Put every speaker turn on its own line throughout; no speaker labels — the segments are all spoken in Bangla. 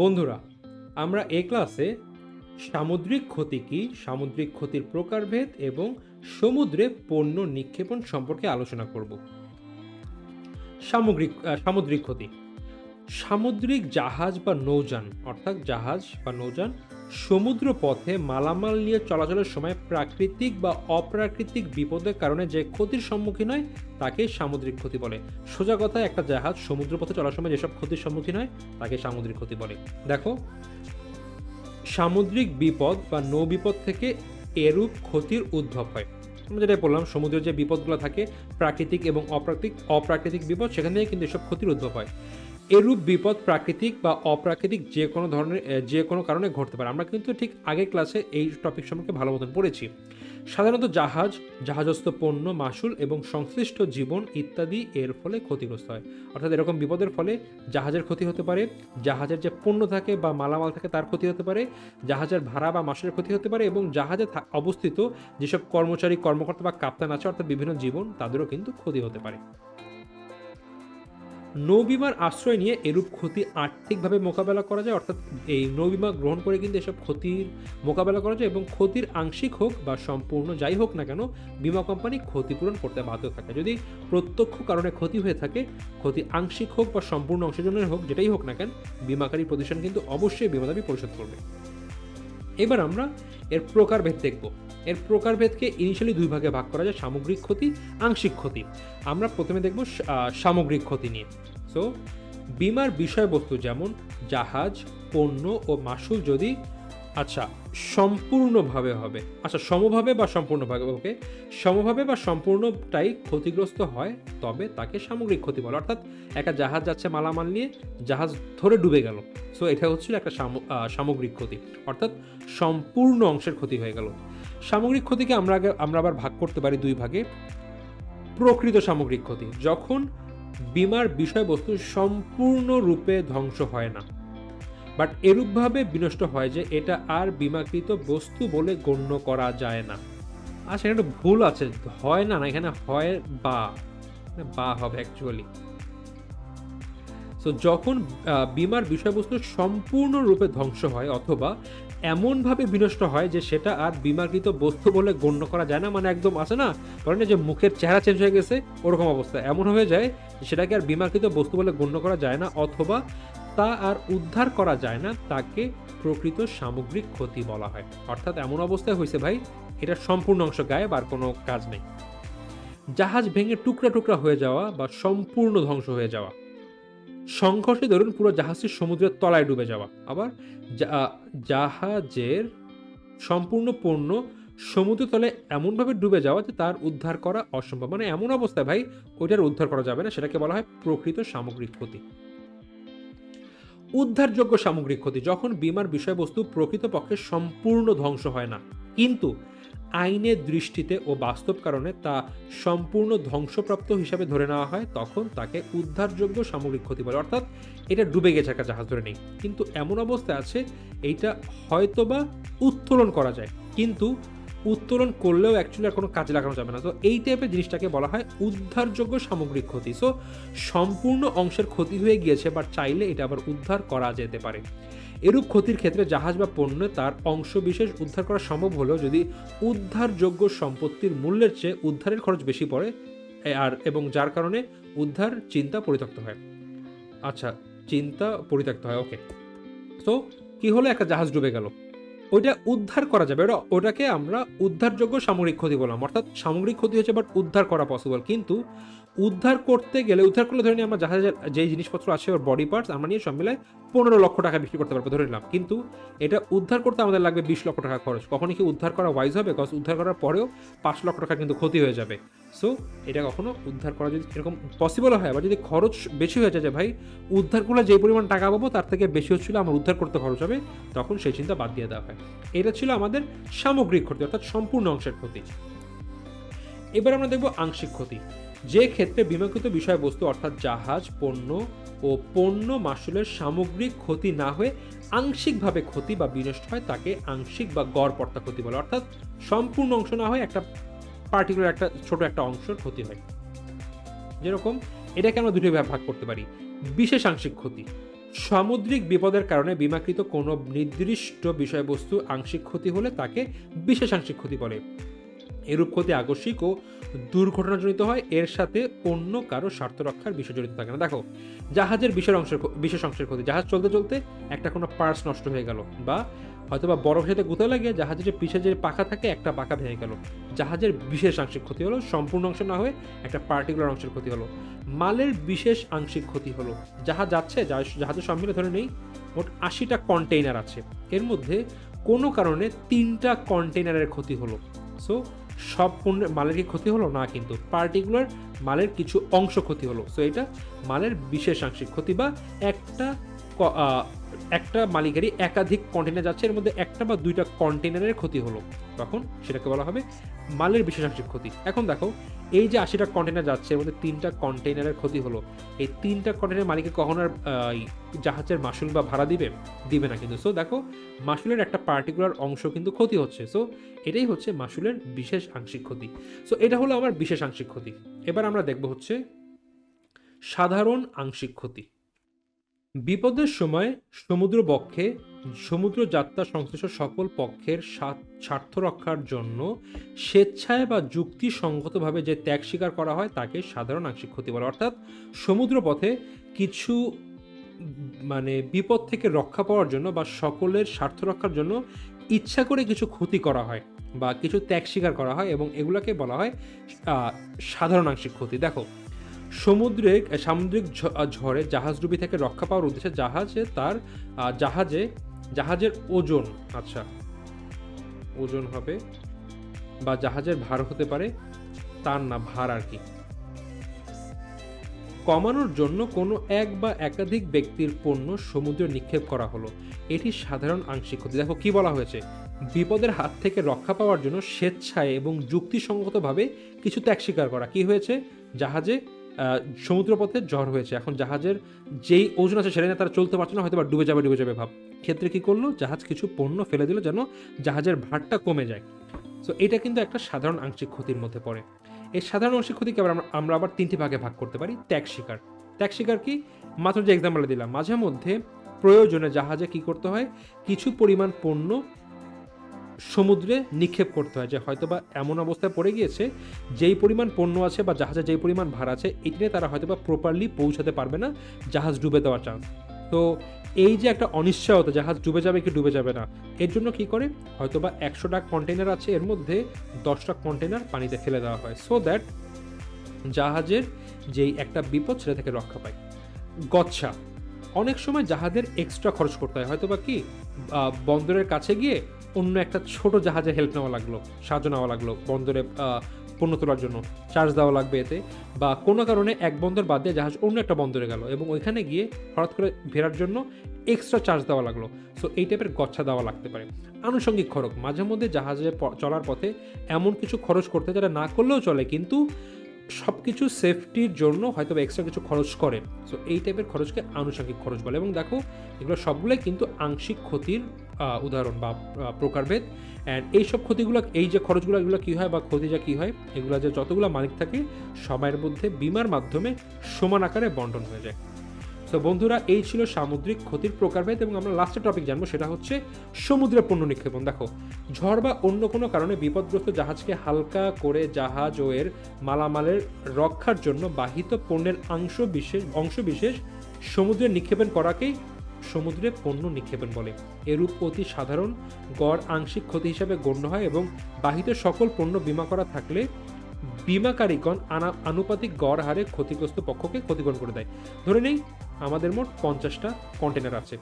বন্ধুরা, আমরা এই ক্লাসে সামুদ্রিক ক্ষতি কি, সামুদ্রিক ক্ষতির প্রকারভেদ এবং সমুদ্রে পণ্য নিক্ষেপণ সম্পর্কে আলোচনা করব। সামুদ্রিক ক্ষতি। সামুদ্রিক জাহাজ বা নৌযান অর্থাৎ জাহাজ বা নৌযান সমুদ্র পথে মালামাল নিয়ে চলাচলের সময় প্রাকৃতিক বা অপ্রাকৃতিক বিপদের কারণে যে ক্ষতির সম্মুখীন হয় তাকে সামুদ্রিক ক্ষতি বলে। সোজা কথায় একটা জাহাজ সমুদ্র পথে চলার সময় যেসব ক্ষতির সম্মুখীন হয় তাকে সামুদ্রিক ক্ষতি বলে। দেখো, সামুদ্রিক বিপদ বা নৌ বিপদ থেকে এরূপ ক্ষতির উদ্ভব হয়। আমরা যেটা বললাম, সমুদ্রের যে বিপদগুলো থাকে প্রাকৃতিক এবং অপ্রাকৃতিক বিপদ, সেখান থেকে কিন্তু এসব ক্ষতির উদ্ভব হয়। এরূপ বিপদ প্রাকৃতিক বা অপ্রাকৃতিক যে কোনো কারণে ঘটতে পারে। আমরা কিন্তু ঠিক আগের ক্লাসে এই টপিক সম্পর্কে ভালো মতন পড়েছি। সাধারণত জাহাজস্থ পণ্য, মাসুল এবং সংশ্লিষ্ট জীবন ইত্যাদি এর ফলে ক্ষতিগ্রস্ত হয়। অর্থাৎ এরকম বিপদের ফলে জাহাজের ক্ষতি হতে পারে, জাহাজের যে পণ্য থাকে বা মালামাল থাকে তার ক্ষতি হতে পারে, জাহাজের ভাড়া বা মাসুলের ক্ষতি হতে পারে এবং জাহাজে অবস্থিত যেসব কর্মকর্তা বা কাপ্তান আছে অর্থাৎ বিভিন্ন জীবন, তাদেরও কিন্তু ক্ষতি হতে পারে। নৌবিমার আশ্রয় নিয়ে এরূপ ক্ষতি আর্থিকভাবে মোকাবেলা করা যায়। অর্থাৎ এই নৌবিমা গ্রহণ করে কিন্তু এসব ক্ষতির মোকাবেলা করা যায় এবং ক্ষতির আংশিক হোক বা সম্পূর্ণ যাই হোক না কেন, বিমা কোম্পানি ক্ষতিপূরণ করতে বাধ্য থাকে। যদি প্রত্যক্ষ কারণে ক্ষতি হয়ে থাকে, ক্ষতি আংশিক হোক বা সম্পূর্ণ অংশের জন্য হোক, যেটাই হোক না কেন, বিমাকারী প্রতিষ্ঠান কিন্তু অবশ্যই বিমা দাবি পরিশোধ করবে। এবার আমরা এর প্রকারভেদ দেখব। এর প্রকারভেদকে ইনিশিয়ালি দুই ভাগে ভাগ করা যায়, সামগ্রিক ক্ষতি, আংশিক ক্ষতি। আমরা প্রথমে দেখব সামগ্রিক ক্ষতি নিয়ে। সো বিমার বিষয়বস্তু যেমন জাহাজ, পণ্য ও মাসুল যদি সম্পূর্ণভাবে হবে, সমভাবে বা সম্পূর্ণটাই ক্ষতিগ্রস্ত হয়, তবে তাকে সামগ্রিক ক্ষতি বলে। অর্থাৎ একটা জাহাজ যাচ্ছে মালামাল নিয়ে, জাহাজ ধরে ডুবে গেল, সো এটা হচ্ছিল একটা সামগ্রিক ক্ষতি, অর্থাৎ সম্পূর্ণ অংশের ক্ষতি হয়ে গেল। সামগ্রিক ক্ষতিকে আমরা আবার ভাগ করতে পারি দুই ভাগে। প্রকৃত সামগ্রিক ক্ষতি, যখন বিমার বিষয়বস্তু সম্পূর্ণরূপে ধ্বংস হয় না, বাট এরূপভাবে বিনষ্ট হয় যে এটা আর বিমাকৃত বস্তু বলে গণ্য করা যায় না। এখানে একটা ভুল আছে, হয় না, এখানে হয় বা হবে অ্যাকচুয়ালি। সো যখন বিমার বিষয়বস্তু সম্পূর্ণরূপে ধ্বংস হয় অথবা এমনভাবে বিনষ্ট হয় যে সেটা আর বিমাকৃত বস্তু বলে গণ্য করা যায় না, মানে একদম আছে না, বলেন যে মুখের চেহারা চেঞ্জ হয়ে গেছে, ওরকম অবস্থা এমন হয়ে যায় সেটাকে আর বিমাকৃত বস্তু বলে গণ্য করা যায় না, অথবা তা আর উদ্ধার করা যায় না, তাকে প্রকৃত সামগ্রিক ক্ষতি বলা হয়। অর্থাৎ এমন অবস্থায় হয়েছে ভাই, এটা সম্পূর্ণ অংশ গায়েব, আর কোনো কাজ নেই। জাহাজ ভেঙে টুকরা টুকরা হয়ে যাওয়া বা সম্পূর্ণ ধ্বংস হয়ে যাওয়া, সংঘর্ষে ধরুন পুরো জাহাজটি সমুদ্রের তলায় ডুবে যাওয়া। আবার জাহাজের সম্পূর্ণ পণ্য সমুদ্র তলে এমনভাবে ডুবে যাওয়া যে তার উদ্ধার করা অসম্ভব, মানে এমন অবস্থায় ভাই ওইটার উদ্ধার করা যাবে না, সেটাকে বলা হয় প্রকৃত সামগ্রিক ক্ষতি। উদ্ধারযোগ্য সামগ্রিক ক্ষতি, যখন বিমার বিষয়বস্তু প্রকৃতপক্ষে সম্পূর্ণ ধ্বংস হয় না, কিন্তু আইনের দৃষ্টিতে ও বাস্তব কারণে তা সম্পূর্ণ ধ্বংসপ্রাপ্ত হিসাবে ধরে নেওয়া হয়, তখন তাকে উদ্ধারযোগ্য সামগ্রিক ক্ষতি বলে। অর্থাৎ এটা ডুবে গেছে একটা জাহাজ, ধরে নেই, কিন্তু এমন অবস্থায় আছে এইটা হয়তোবা উত্তোলন করা যায়, কিন্তু উত্তোলন করলেও অ্যাকচুয়ালি আর কোনো কাজে লাগানো যাবে না। তো এই টাইপের জিনিসটাকে বলা হয় উদ্ধারযোগ্য সামগ্রিক ক্ষতি। সো সম্পূর্ণ অংশের ক্ষতি হয়ে গিয়েছে, বাট চাইলে এটা আবার উদ্ধার করা যেতে পারে। এরূপ ক্ষতির ক্ষেত্রে জাহাজ বা পণ্য তার অংশ বিশেষ উদ্ধার করা সম্ভব হলেও যদি উদ্ধারযোগ্য সম্পত্তির মূল্যের চেয়ে উদ্ধারের খরচ বেশি পড়ে, এবং যার কারণে উদ্ধার চিন্তা পরিত্যক্ত হয়। ওকে, তো কি হলো, একটা জাহাজ ডুবে গেল, ওইটা উদ্ধার করা যাবে, ওটাকে আমরা উদ্ধারযোগ্য সামগ্রিক ক্ষতি বললাম। অর্থাৎ সামগ্রিক ক্ষতি হচ্ছে বাট উদ্ধার করা পসিবল, কিন্তু উদ্ধার করলে ধরে নিই আমরা জাহাজের যে জিনিসপত্র আছে ওর বডি পার্টস আমরা নিয়ে সব মিলে 15 লক্ষ টাকা বিক্রি করতে পারবো ধরে নিলাম, কিন্তু এটা উদ্ধার করতে আমাদের লাগবে 20 লক্ষ টাকা খরচ। কখনই কি উদ্ধার করা ওয়াইজ হবে? কজ উদ্ধার করার পরেও 5 লক্ষ টাকা কিন্তু ক্ষতি হয়ে যাবে। সো এটা কখনো উদ্ধার করা যদি এরকম পসিবল হয়, আবার যদি খরচ বেশি হয়ে যায় যে ভাই উদ্ধার করলে যে পরিমাণ টাকা পাবো তার থেকে বেশি হচ্ছিল আমার উদ্ধার করতে খরচ হবে, তখন সেই চিন্তা বাদ দিয়ে দেওয়া হয়। এটা ছিল আমাদের সামগ্রিক ক্ষতি, অর্থাৎ সম্পূর্ণ অংশের ক্ষতি। এবার আমরা দেখব আংশিক ক্ষতি, যে ক্ষেত্রে বিমাকৃত বিষয়বস্তু অর্থাৎ জাহাজ, পণ্য ও পণ্য মাসুলের সামগ্রিক ক্ষতি না হয়ে আংশিকভাবে ক্ষতি বা বিনষ্ট হয়, তাকে আংশিক বা গড়পড়তা ক্ষতি বলে। অর্থাৎ সম্পূর্ণ অংশ না হয়, একটা পার্টিকুলার একটা ছোট একটা অংশের ক্ষতি হয়। যেরকম এটাকে আমরা দুটো ভাগ করতে পারি, বিশেষ আংশিক ক্ষতি। সামুদ্রিক বিপদের কারণে বিমাকৃত কোনো নির্দিষ্ট বিষয়বস্তু আংশিক ক্ষতি হলে তাকে বিশেষ আংশিক ক্ষতি বলে। এরূপ ক্ষতি আকস্মিক ও দুর্ঘটনাজনিত হয়, এর সাথে অন্য কারো স্বার্থ রক্ষার বিষয় জড়িত থাকে না। দেখো, জাহাজের বিশেষ অংশের ক্ষতি, জাহাজ চলতে চলতে একটা কোনো পার্টস নষ্ট হয়ে গেল, বা হয়তো বা বরফের সাথে গুঁতে লাগে জাহাজের যে পিছে যে পাখা থাকে একটা পাখা ভেঙে গেল, জাহাজের বিশেষ আংশিক ক্ষতি হলো, সম্পূর্ণ অংশ না হয়ে একটা পার্টিকুলার অংশের ক্ষতি হলো। মালের বিশেষ আংশিক ক্ষতি হলো, জাহাজ যাচ্ছে, জাহাজের সম্মিলে ধরে নেই মোট 80টা কন্টেইনার আছে, এর মধ্যে কোনো কারণে 3টা কন্টেইনারের ক্ষতি হলো। সো সব পণ্যের মালের কি ক্ষতি হলো না, কিন্তু পার্টিকুলার মালের কিছু অংশ ক্ষতি হলো। সো এটা মালের বিশেষ আংশিক ক্ষতি, বা একটা মালিকেরই একাধিক কন্টেইনার যাচ্ছে, এর মধ্যে একটা বা দুইটা কন্টেইনারের ক্ষতি হলো, তখন সেটাকে বলা হবে মালের বিশেষ আংশিক ক্ষতি। এখন দেখো, এই যে 80টা কন্টেইনার যাচ্ছে এর মধ্যে 3টা কন্টেইনারের ক্ষতি হলো, এই 3টা কন্টেইনার মালিকের কখনো আর জাহাজের মাসুল বা ভাড়া দিবে না কিন্তু। সো দেখো, মাসুলের একটা পার্টিকুলার অংশ কিন্তু ক্ষতি হচ্ছে। সো এটাই হচ্ছে মাসুলের বিশেষ আংশিক ক্ষতি। সো এটা হলো আমার বিশেষ আংশিক ক্ষতি। এবার আমরা দেখব হচ্ছে সাধারণ আংশিক ক্ষতি। বিপদের সময় সমুদ্রবক্ষে সমুদ্র যাত্রা সংশ্লিষ্ট সকল পক্ষের স্বার্থ রক্ষার জন্য স্বেচ্ছায় বা যুক্তিসঙ্গতভাবে যে ত্যাগ স্বীকার করা হয় তাকে সাধারণ আংশিক ক্ষতি বলে। অর্থাৎ সমুদ্রপথে কিছু বিপদ থেকে রক্ষা পাওয়ার জন্য বা সকলের স্বার্থ রক্ষার জন্য ইচ্ছা করে কিছু ক্ষতি করা হয় বা কিছু ত্যাগ স্বীকার করা হয়, এবং এগুলোকে বলা হয় সাধারণ আংশিক ক্ষতি। দেখো, সামুদ্রিক ঝড়ে জাহাজডুবি থেকে রক্ষা পাওয়ার উদ্দেশ্যে জাহাজের ওজন, ওজন হবে বা জাহাজের ভার হতে পারে, তার না ভার আর কি, কমানোর জন্য কোনো এক বা একাধিক ব্যক্তির পণ্য সমুদ্রে নিক্ষেপ করা হলো, এটি সাধারণ আংশিক ক্ষতি। দেখো কি বলা হয়েছে, বিপদের হাত থেকে রক্ষা পাওয়ার জন্য স্বেচ্ছায় এবং যুক্তিসঙ্গতভাবে কিছু ত্যাগ স্বীকার করা। কি হয়েছে, জাহাজে সমুদ্রপথে ঝড় হয়েছে, এখন জাহাজের যেই ওজন আছে সেটা নিয়ে তারা চলতে পারছে না, হয়তো বা ডুবে যাবে ভাব, ক্ষেত্রে কি করলো, জাহাজ কিছু পণ্য ফেলে দিল যেন জাহাজের ভারটা কমে যায়। সো এটা কিন্তু একটা সাধারণ আংশিক ক্ষতির মধ্যে পড়ে। এই সাধারণ আংশিক ক্ষতিকে আমরা আবার 3টি ভাগে ভাগ করতে পারি। ত্যাগ স্বীকার কি, মাত্র যে এক্সাম্পল দিলাম, মাঝে মধ্যে প্রয়োজনে জাহাজে কি করতে হয়, কিছু পরিমাণ পণ্য সমুদ্রে নিক্ষেপ করতে হয়, যে হয়তোবা এমন অবস্থায় পড়ে গিয়েছে যেই পরিমাণ পণ্য আছে বা জাহাজে যেই পরিমাণ ভার আছে এটি নিয়ে তারা হয়তোবা প্রপারলি পৌঁছাতে পারবে না, জাহাজ ডুবে দেওয়ার চান্স। তো এই যে একটা অনিশ্চয়তা, জাহাজ ডুবে যাবে কি ডুবে যাবে না, এর জন্য কি করে, হয়তোবা 100টা কন্টেইনার আছে, এর মধ্যে 10টা কন্টেইনার পানিতে ফেলে দেওয়া হয়, সো দ্যাট জাহাজের যেই একটা বিপদ সেটা থেকে রক্ষা পায়। গচ্ছা, অনেক সময় জাহাজের এক্সট্রা খরচ করতে হয়, হয়তোবা কি বন্দরের কাছে গিয়ে অন্য একটা ছোট জাহাজে হেল্প নেওয়া লাগলো, সাহায্য নেওয়া লাগলো, বন্দরে পণ্য তোলার জন্য চার্জ দেওয়া লাগবে এতে, বা কোনো কারণে এক বন্দর বাদ দিয়ে জাহাজ অন্য একটা বন্দরে গেল এবং ওইখানে গিয়ে হঠাৎ করে ফেরার জন্য এক্সট্রা চার্জ দেওয়া লাগলো। সো এই টাইপের গচ্ছা দেওয়া লাগতে পারে। আনুষঙ্গিক খরচ, মাঝে মধ্যে জাহাজে চলার পথে এমন কিছু খরচ করতে যেটা না করলেও চলে, কিন্তু সব কিছু সেফটির জন্য হয়তো এক্সট্রা কিছু খরচ করে। সো এই টাইপের খরচকে আনুষঙ্গিক খরচ বলে। এবং দেখো, এগুলো সবগুলোই কিন্তু আংশিক ক্ষতির উদাহরণ বা প্রকারভেদ। অ্যান্ড এইসব ক্ষতিগুলো, এই যে খরচগুলো, এগুলো কী হয় বা ক্ষতিটা কী হয়, এগুলো যে যতগুলো মালিক থাকে সবার মধ্যে বিমার মাধ্যমে সমান আকারে বন্টন হয়ে যায়। সো বন্ধুরা, এই ছিল সামুদ্রিক ক্ষতির প্রকারভেদ, এবং আমরা লাস্টের টপিক জানবো, সেটা হচ্ছে সমুদ্রে পণ্য নিক্ষেপণ। দেখো, ঝড় বা অন্য কোনো কারণে বিপদগ্রস্ত জাহাজকে হালকা করে জাহাজ ও এর মালামালের রক্ষার জন্য বাহিত পণ্যের অংশবিশেষ সমুদ্রে নিক্ষেপণ করাকেই সমুদ্রে পণ্য নিক্ষেপণ বলে। এরূপ অতি সাধারণ গড় আংশিক ক্ষতি হিসাবে গণ্য হয়, এবং বাহিত সকল পণ্য বিমা করা থাকলে বিমাকারীগণ আনুপাতিক গড় হারে ক্ষতিগ্রস্ত পক্ষকে ক্ষতিপূরণ করে দেয়। ধরে নেই আমাদের মোট 50টা কন্টেনার আছে,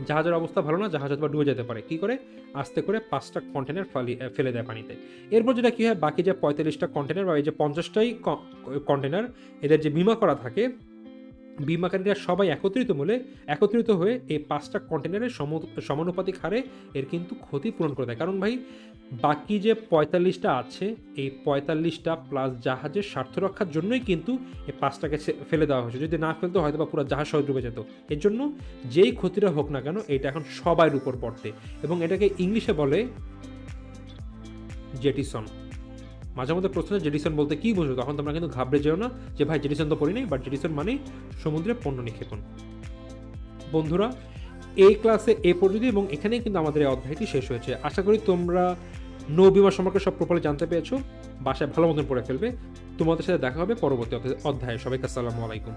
জাহাজের অবস্থা ভালো না, জাহাজ অথবা ডুবে যেতে পারে, কি করে, আস্তে করে 5টা কন্টেনার ফেলে দেয় পানিতে। এরপর যেটা কি হয়, বাকি যে 45টা কন্টেনার বা এই যে 50টাই কন্টেনার, এদের যে বিমা করা থাকে, বিমাকারীরা সবাই একত্রিত হয়ে এই 5টা কন্টেনারের সমানুপাতিক হারে এর কিন্তু ক্ষতি পূরণ করে দেয়। কারণ ভাই, বাকি যে 45টা আছে, এই 45টা প্লাস জাহাজের স্বার্থ রক্ষার জন্যই কিন্তু এই 5টাকে ফেলে দেওয়া হয়েছে। যদি না ফেলতো হয়তো বা পুরো জাহাজ সহ ডুবে যেত। এর জন্য যেই ক্ষতিটা হোক না কেন, এটা এখন সবার উপর পড়তে, এবং এটাকে ইংলিশে বলে জেটিসন। মাঝে মধ্যে প্রশ্ন, জেটিসন বলতে কি বুঝো, তখন তোমরা কিন্তু ঘাবড়ে যেও না যে ভাই জেটিসন তো পড়ি নাই, বাট জেটিসন মানে সমুদ্রে পণ্য নিক্ষেপণ। বন্ধুরা, এই ক্লাসে এ পর্যন্ত এবং এখানেই কিন্তু আমাদের এই অধ্যায়টি শেষ হয়েছে। আশা করি তোমরা নৌ বিমা সম্পর্কে সব প্রপারলি জানতে পেরেছো, বাসায় ভালো মতন পড়ে ফেলবে। তোমাদের সাথে দেখা হবে পরবর্তী অধ্যায়ে। সবাইকে আসসালামু আলাইকুম।